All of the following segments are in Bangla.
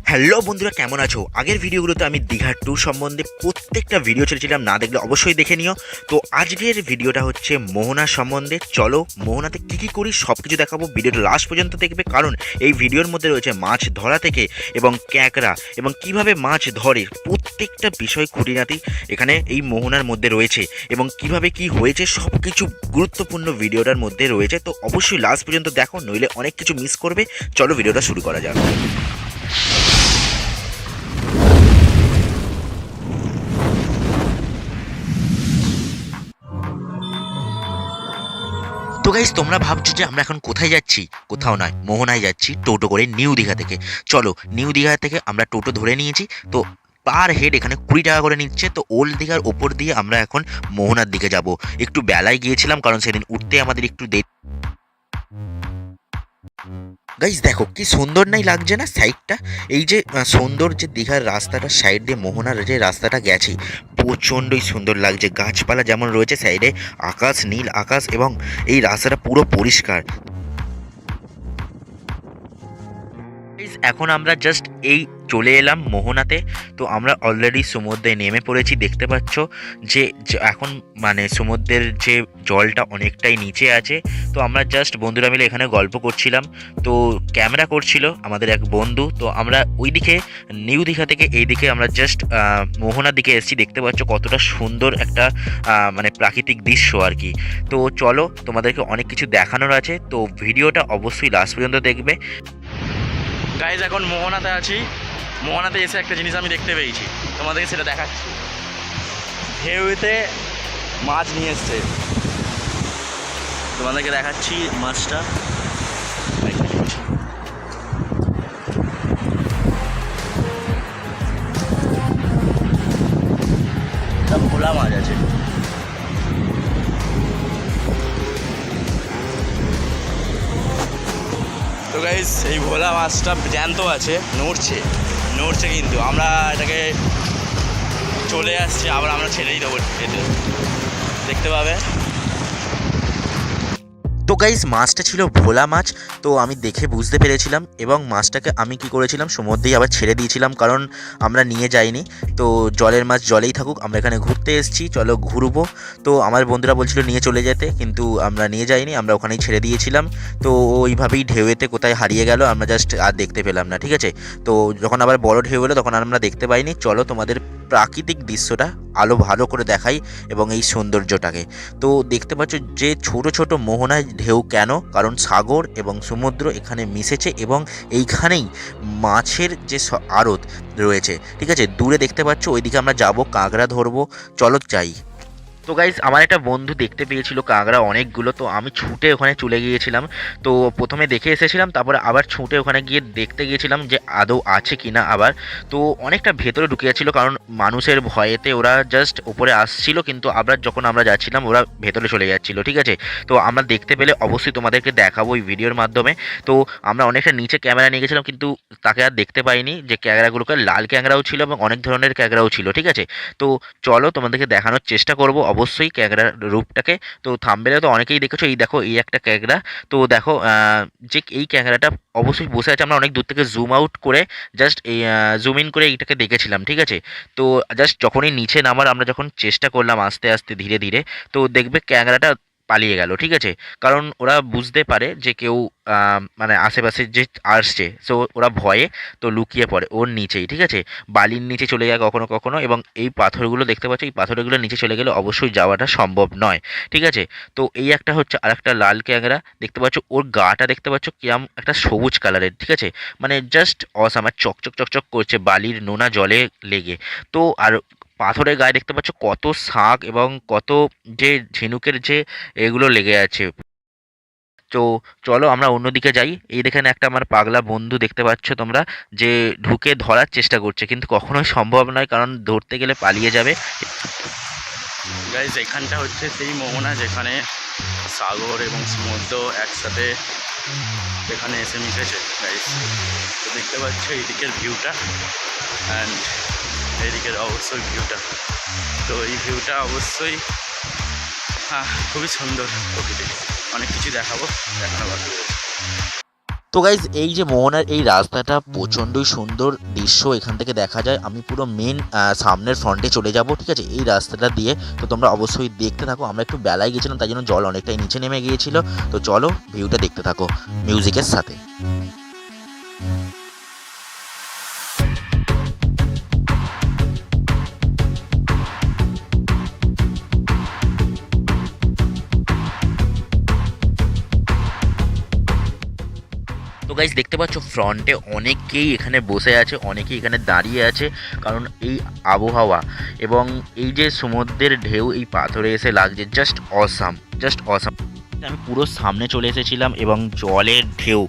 হ্যালো বন্ধুরা, কেমন আছো? আগের ভিডিওগুলোতে আমি দীঘা ট্যুর সম্বন্ধে প্রত্যেকটা ভিডিও ছেড়েছিলাম, না দেখলে অবশ্যই দেখে নিও। তো আজকের ভিডিওটা হচ্ছে মোহনা সম্বন্ধে। চলো মোহনাতে কী কী করি সব কিছু দেখাবো, ভিডিওটা লাস্ট পর্যন্ত দেখবে, কারণ এই ভিডিওর মধ্যে রয়েছে মাছ ধরা থেকে এবং ক্যাঁকড়া এবং কিভাবে মাছ ধরে প্রত্যেকটা বিষয় খুঁটিনাটি এখানে এই মোহনার মধ্যে রয়েছে, এবং কিভাবে কি হয়েছে সব কিছু গুরুত্বপূর্ণ ভিডিওটার মধ্যে রয়েছে। তো অবশ্যই লাস্ট পর্যন্ত দেখো, নইলে অনেক কিছু মিস করবে। চলো ভিডিওটা শুরু করা যাক। তো গাইস, তোমরা ভাবছো যে আমরা এখন কোথায় যাচ্ছি? কোথাও নয়, মোহনায় যাচ্ছি টোটো করে নিউ দীঘা থেকে। চলো, নিউ দীঘা থেকে আমরা টোটো ধরে নিয়েছি। তো পার হেড এখানে 20 টাকা করে নিচ্ছে। তো ওল্ড দীঘার ওপর দিয়ে আমরা এখন মোহনার দিকে যাব। একটু বেলায় গিয়েছিলাম কারণ সেদিন উঠতে আমাদের একটু দেরি। গাইস দেখো কি সুন্দর নাই লাগছে না সাইডটা? এই যে সুন্দর যে দীঘার রাস্তাটা, সাইড দিয়ে মোহনার যে রাস্তাটা গেছে, প্রচণ্ডই সুন্দর লাগছে। গাছপালা যেমন রয়েছে সাইডে, আকাশ, নীল আকাশ, এবং এই রাস্তাটা পুরো পরিষ্কার। Guys, এখন আমরা জাস্ট এই চলে এলাম মোহনাতে। তো আমরা অলরেডি সমুদ্রে নেমে পড়েছি, দেখতে পাচ্ছ যে এখন মানে সমুদ্রের যে জলটা অনেকটাই নিচে আছে। তো আমরা জাস্ট বন্ধুরা মিলে এখানে গল্প করছিলাম। তো ক্যামেরা করছিল আমাদের এক বন্ধু। তো আমরা ওই দিকে নিউ দীঘা থেকে এই দিকে আমরা জাস্ট মোহনার দিকে এসেছি। দেখতে পাচ্ছ কতটা সুন্দর একটা মানে প্রাকৃতিক দৃশ্য আর কি। তো চলো, তোমাদেরকে অনেক কিছু দেখানোর আছে, তো ভিডিওটা অবশ্যই লাস্ট পর্যন্ত দেখবে। গাইজ এখন মোহনাতে আছি। মোহনাতে এসে একটা জিনিস আমি দেখতে পেয়েছি, তোমাদেরকে সেটা দেখাচ্ছি। ঢেউতে মাছ নিয়ে এসছে, তোমাদেরকে দেখাচ্ছি মাছটা। একটা ভোলা মাছ আছে। তো গাইজ এই ভোলা মাছটা জ্যান্ত আছে, নড়ছে নড়ছে, কিন্তু আমরা এটাকে চলে আসছি, আবার আমরা ছেড়েই দেবো এতে, দেখতে পাবে। তো গাইস, মাছটা ছিল ভোলা মাছ। তো আমি দেখে বুঝতে পেরেছিলাম, এবং মাছটাকে আমি কি করেছিলাম, সমুদ্রেই আবার ছেড়ে দিয়েছিলাম, কারণ আমরা নিয়ে যাইনি। তো জলের মাছ জলেই থাকুক, আমরা এখানে ঘুরতে এসেছি, চলো ঘুরবো। তো আমার বন্ধুরা বলছিল নিয়ে চলে যেতে, কিন্তু আমরা নিয়ে যাইনি, আমরা ওখানেই ছেড়ে দিয়েছিলাম। তো ওইভাবেই ঢেউয়েতে কোথায় হারিয়ে গেল, আমরা জাস্ট আর দেখতে পেলাম না, ঠিক আছে। তো যখন আবার বড় ঢেউ এলো তখন আমরা দেখতে পাইনি। চলো তোমাদের প্রাকৃতিক দৃশ্যটা আলো ভালো করে দেখাই, এবং এই সৌন্দর্যটাকে। তো দেখতে পাচ্ছ যে ছোট ছোট মোহনায় ঢেউ কেন, কারণ সাগর এবং সমুদ্র এখানে মিশেছে, এবং এইখানেই মাছের যে আড়ত রয়েছে, ঠিক আছে। দূরে দেখতে পাচ্ছ, ওইদিকে আমরা যাব, কাঁকড়া ধরবো, চলো যাই। তো গাইস, আমার একটা বন্ধু দেখতে পেয়েছিল কাঁকড়া অনেকগুলো। তো আমি ছুটে ওখানে চলে গিয়েছিলাম। তো প্রথমে দেখে এসেছিলাম, তারপরে আবার ছুটে ওখানে গিয়ে দেখতে গিয়েছিলাম যে আদৌ আছে কি না আবার। তো অনেকটা ভেতরে ঢুকে যাচ্ছিলো, কারণ মানুষের ভয়েতে ওরা জাস্ট উপরে আসছিল, কিন্তু আবার যখন আমরা যাচ্ছিলাম ওরা ভেতরে চলে যাচ্ছিলো, ঠিক আছে। তো আমরা দেখতে পেলে অবশ্যই তোমাদেরকে দেখাবো এই ভিডিওর মাধ্যমে। তো আমরা অনেকটা নিচে ক্যামেরা নিয়ে গেছিলাম, কিন্তু তাকে আর দেখতে পাইনি। যে ক্যাংরাগুলোকে, লাল ক্যাংরাও ছিল এবং অনেক ধরনের ক্যাংরাও ছিল, ঠিক আছে। তো চলো তোমাদেরকে দেখানোর চেষ্টা করব অবশ্যই ক্যাংরার রূপটাকে। তো থাম্বনেলে তো অনেকেই দেখেছো, এই দেখো এই একটা ক্যাংরা। তো দেখো যে এই ক্যাংরাটা অবশ্যই বসে আছে। আমরা অনেক দূর থেকে জুম আউট করে জাস্ট এই জুম ইন করে এইটাকে দেখেছিলাম, ঠিক আছে। তো জাস্ট যখনই নিচে নামার আমরা যখন চেষ্টা করলাম আস্তে আস্তে ধীরে ধীরে, তো দেখবে ক্যাংরাটা পালিয়ে গেল, ঠিক আছে। কারণ ওরা বুঝতে পারে যে কেউ মানে আশেপাশে যে আসছে, সো ওরা ভয়ে তো লুকিয়ে পড়ে ওর নিচেই, ঠিক আছে। বালির নিচে চলে যায় কখনো কখনো, এবং এই পাথরগুলো দেখতে পাচ্ছ, এই পাথরগুলো নিচে চলে গেলে অবশ্যই যাওয়াটা সম্ভব নয়, ঠিক আছে। তো এই একটা হচ্ছে আর একটা লাল ক্যাংরা দেখতে পাচ্ছ, ওর গাটা দেখতে পাচ্ছ কিরম একটা সবুজ কালারের, ঠিক আছে। মানে জাস্ট অসাম, আর চকচক চকচক করছে বালির নোনা জলে লেগে। তো আর পাথরের গায়ে দেখতে পাচ্ছ কত শাঁখ এবং কত যে ঝিনুকের যে এগুলো লেগে আছে। তো চলো আমরা অন্যদিকে যাই। এই দেখেন একটা আমার পাগলা বন্ধু দেখতে পাচ্ছ তোমরা, যে ঢুকে ধরার চেষ্টা করছে, কিন্তু কখনোই সম্ভব নয়, কারণ ধরতে গেলে পালিয়ে যাবে। গাইজ এখানটা হচ্ছে সেই মোহনা, যেখানে সাগর এবং সমুদ্র একসাথে এখানে এসে মিশেছে গাইজ। তো দেখতে পাচ্ছ এইদিকের ভিউটা, অ্যান্ড এইদিকের অবশ্যই ভিউটা। তো এই ভিউটা অবশ্যই খুবই সুন্দর প্রকৃতি। অনেক কিছু দেখাবো, দেখানো বাকি রয়েছে। তো গাইজ এই যে মোহনার এই রাস্তাটা প্রচণ্ডই সুন্দর দৃশ্য এখান থেকে দেখা যায়। আমি পুরো মেন সামনের ফ্রন্টে চলে যাব, ঠিক আছে, এই রাস্তাটা দিয়ে। তো তোমরা অবশ্যই দেখতে থাকো। আমরা একটু বেলায় গেছিলাম, তাই জন্য জল অনেকটাই নিচে নেমে গিয়েছিল। তো চলো ভিউটা দেখতে থাকো মিউজিকের সাথে। তো গাইজ দেখতে পাচ্ছ ফ্রন্টে অনেকেই এখানে বসে আছে, অনেকেই এখানে দাঁড়িয়ে আছে, কারণ এই আবহাওয়া এবং এই যে সমুদ্রের ঢেউ এই পাথরে এসে লাগছে, জাস্ট অসাম, জাস্ট অসাম। আমি পুরো সামনে চলে এসেছিলাম এবং জলের ঢেউ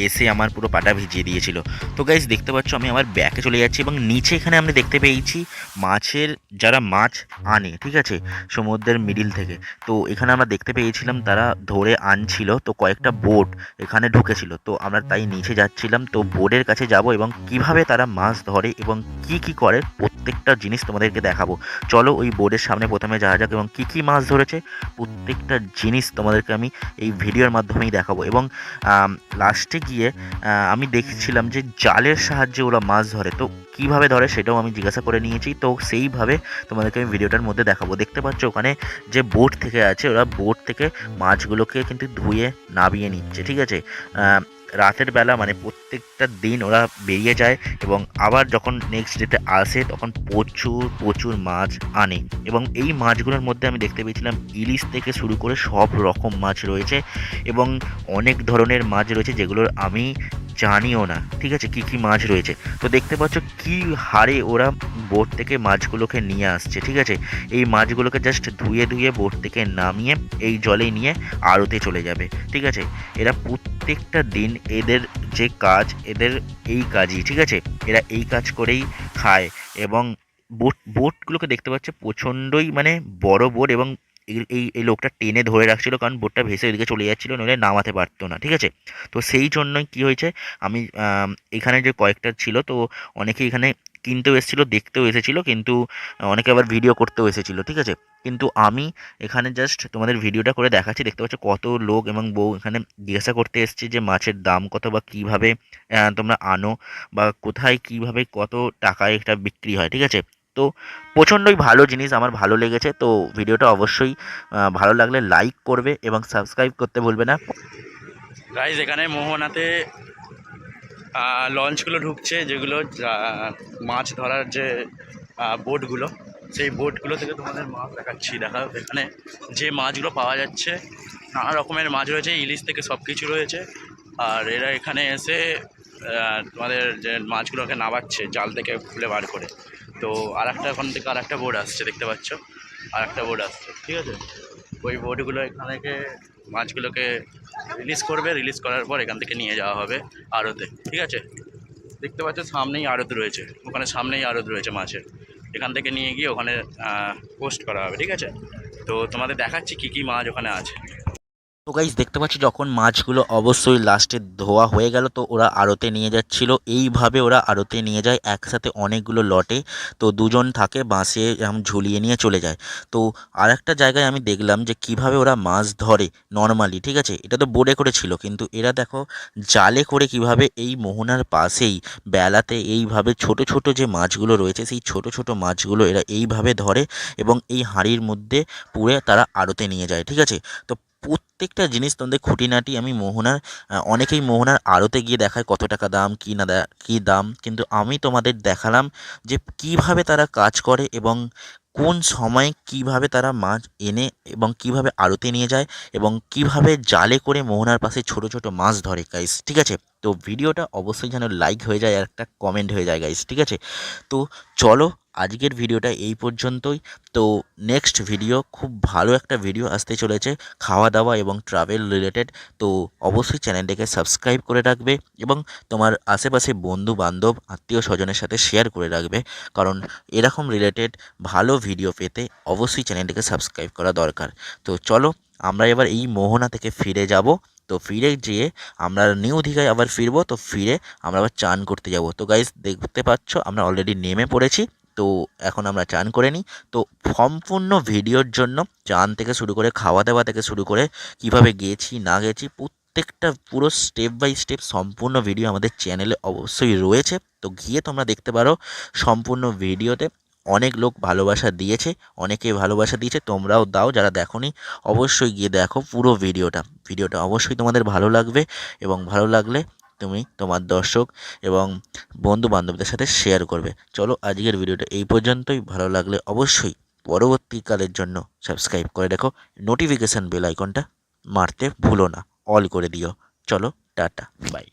এসে আমার পুরো পাটা ভিজিয়ে দিয়েছিল। তো গাইজ দেখতে পাচ্ছ আমি আমার ব্যাকে চলে যাচ্ছি এবং নিচে এখানে আমি দেখতে পেয়েছি মাছের, যারা মাছ আনে, ঠিক আছে, সমুদ্রের মিডিল থেকে। তো এখানে আমরা দেখতে পেয়েছিলাম তারা ধরে আনছিল, তো কয়েকটা বোট এখানে ঢুকেছিল। তো আমরা তাই নিচে যাচ্ছিলাম, তো বোর্ডের কাছে যাব এবং কিভাবে তারা মাছ ধরে এবং কি কি করে প্রত্যেকটা জিনিস তোমাদেরকে দেখাবো। চলো ওই বোর্ডের সামনে প্রথমে যাওয়া যাক এবং কি কি মাছ ধরেছে প্রত্যেকটা জিনিস তোমাদেরকে আমি এই ভিডিওর মাধ্যমেই দেখাবো। এবং লাস্টে গিয়ে আমি দেখছিলাম যে জালের সাহায্যে ওরা মাছ ধরে, তো কীভাবে ধরে সেটাও আমি জিজ্ঞাসা করে নিয়েছি। তো সেইভাবে তোমাদেরকে আমি ভিডিওটার মধ্যে দেখাবো। দেখতে পাচ্ছ ওখানে যে বোট থেকে আছে, ওরা বোট থেকে মাছগুলোকে কিন্তু ধুয়ে নাবিয়ে নিচ্ছে, ঠিক আছে। রাতের বেলা মানে প্রত্যেকটা দিন ওরা বেরিয়ে যায় এবং আবার যখন নেক্সট ডেতে আসে তখন প্রচুর প্রচুর মাছ আনে। এবং এই মাছগুলোর মধ্যে আমি দেখতে পেয়েছিলাম ইলিশ থেকে শুরু করে সব রকম মাছ রয়েছে এবং অনেক ধরনের মাছ রয়েছে যেগুলোর আমি জানিও না, ঠিক আছে, কী কী মাছ রয়েছে। তো দেখতে পাচ্ছ কী হারে ওরা বোট থেকে মাছগুলোকে নিয়ে আসছে, ঠিক আছে। এই মাছগুলোকে জাস্ট ধুয়ে ধুয়ে বোট থেকে নামিয়ে এই জলে নিয়ে আড়তে চলে যাবে, ঠিক আছে। এরা প্রত্যেকটা দিন এদের যে কাজ, এদের এই কাজই, ঠিক আছে, এরা এই কাজ করেই খায়। এবং বোটগুলোকে দেখতে পাচ্ছে প্রচণ্ডই মানে বড় বোট এবং এই লোকটা টেনে ধরে রাখছিল, কারণ বোটটা ভেসে ওইদিকে চলে যাচ্ছিলো, নইলে নামাতে পারতো না, ঠিক আছে। তো সেই জন্যই কী হয়েছে, আমি এখানে যে কয়েকটা ছিল, তো অনেকে এখানে কিনতেও এসেছিলো, দেখতেও এসেছিলো, কিন্তু অনেকে আবার ভিডিও করতেও এসেছিলো, ঠিক আছে। কিন্তু আমি এখানে জাস্ট তোমাদের ভিডিওটা করে দেখাচ্ছি। দেখতে পাচ্ছ কত লোক এবং বউ এখানে জিজ্ঞাসা করতে এসছে যে মাছের দাম কত বা কীভাবে তোমরা আনো বা কোথায় কীভাবে কত টাকায় এটা বিক্রি হয়, ঠিক আছে। তো প্রচণ্ডই ভালো জিনিস, আমার ভালো লেগেছে। তো ভিডিওটা অবশ্যই ভালো লাগলে লাইক করবে এবং সাবস্ক্রাইব করতে ভুলবে না। গাইজ এখানে মোহনাতে লঞ্চগুলো ঢুকছে, যেগুলো মাছ ধরার যে বোটগুলো, সেই বোটগুলো থেকে তোমাদের মাছ দেখাচ্ছি। দেখা এখানে যে মাছগুলো পাওয়া যাচ্ছে, নানা রকমের মাছ রয়েছে, ইলিশ থেকে সব কিছু রয়েছে। আর এরা এখানে এসে তোমাদের যে মাছগুলোকে নামাচ্ছে জাল থেকে খুলে বার করে। তো ওখান থেকে আর একটা বোট আসছে, দেখতে পাচ্ছ আর একটা বোট আসছে, ঠিক আছে। ওই বোটগুলো এখান থেকে মাছগুলোকে রিলিজ করবে, রিলিজ করার পর এখান থেকে নিয়ে যাওয়া হবে আড়তে, ঠিক আছে। দেখতে পাচ্ছ সামনেই আড়ত রয়েছে, ওখানে সামনেই আড়ত রয়েছে মাছের। এখান থেকে নিয়ে গিয়ে ওখানে পোস্ট করা হবে, ঠিক আছে। তো তোমাদের দেখাচ্ছি কী কী মাছ ওখানে আছে। তো গাইজ দেখতে পাচ্ছি যখন মাছগুলো অবশ্যই লাস্টে ধোয়া হয়ে গেল, তো ওরা আড়তে নিয়ে যাচ্ছিল। এইভাবে ওরা আড়তে নিয়ে যায় একসাথে অনেকগুলো লটে। তো দুজন থাকে বাঁশে এরকম ঝুলিয়ে নিয়ে চলে যায়। তো আর একটা জায়গায় আমি দেখলাম যে কিভাবে ওরা মাছ ধরে নর্মালি, ঠিক আছে। এটা তো বোটে করে ছিল, কিন্তু এরা দেখো জালে করে কিভাবে এই মোহনার পাশেই বেলাতে এইভাবে ছোট ছোট যে মাছগুলো রয়েছে সেই ছোট ছোট মাছগুলো এরা এইভাবে ধরে এবং এই হাঁড়ির মধ্যে পুরে তারা আড়তে নিয়ে যায়, ঠিক আছে। তো প্রত্যেকটা জিনিস তোমাদের খুঁটিনাটি আমি মোহনার অনেকেই মোহনার আড়তে গিয়ে দেখায় কত টাকা দাম কী না কী দাম, কিন্তু আমি তোমাদের দেখালাম যে কিভাবে তারা কাজ করে এবং কোন সময়ে কিভাবে তারা মাছ এনে এবং কিভাবে আড়তে নিয়ে যায় এবং কিভাবে জালে করে মোহনার পাশে ছোট ছোট মাছ ধরে গাইস, ঠিক আছে। তো ভিডিওটা অবশ্যই যেন লাইক হয়ে যায় আর একটা কমেন্ট হয়ে যায় গাইস, ঠিক আছে। তো চলো আজকের ভিডিওটা এই পর্যন্তই। তো নেক্সট ভিডিও খুব ভালো একটা ভিডিও আসতে চলেছে খাওয়া দাওয়া এবং ট্রাভেল রিলেটেড। তো অবশ্যই চ্যানেলটাকে সাবস্ক্রাইব করে রাখবে এবং তোমার আশেপাশে বন্ধু বান্ধব আত্মীয় স্বজনের সাথে শেয়ার করে রাখবে, কারণ এরকম রিলেটেড ভালো ভিডিও পেতে অবশ্যই চ্যানেলটাকে সাবস্ক্রাইব করা দরকার। তো চলো আমরা এবার এই মোহনা থেকে ফিরে যাব। তো ফিরে যেয়ে আমরা নিউ দীঘায় আবার ফিরবো। তো ফিরে আমরা আবার চান করতে যাব। তো গাইস দেখতে পাচ্ছ আমরা অলরেডি নেমে পড়েছি। তো এখন আমরা চান করে নিই। তো সম্পূর্ণ ভিডিওর জন্য চান থেকে শুরু করে খাওয়া দাওয়া থেকে শুরু করে কিভাবে গেছি না গেছি প্রত্যেকটা পুরো স্টেপ বাই স্টেপ সম্পূর্ণ ভিডিও আমাদের চ্যানেলে অবশ্যই রয়েছে, তো গিয়ে তোমরা দেখতে পারো। সম্পূর্ণ ভিডিওতে অনেক লোক ভালোবাসা দিয়েছে, অনেকে ভালোবাসা দিয়েছে, তোমরাও দাও। যারা দেখোনি অবশ্যই গিয়ে দেখো পুরো ভিডিওটা অবশ্যই তোমাদের ভালো লাগবে, এবং ভালো লাগলে তুমি তোমার দর্শক এবং বন্ধু বান্ধবদের সাথে শেয়ার করবে। চলো আজকের ভিডিওটা এই পর্যন্তই। ভালো লাগলে অবশ্যই পরবর্তীকালের জন্য সাবস্ক্রাইব করে রাখো, নোটিফিকেশান বেল আইকনটা মারতে ভুলো না, অল করে দিও। চলো টাটা, বাই।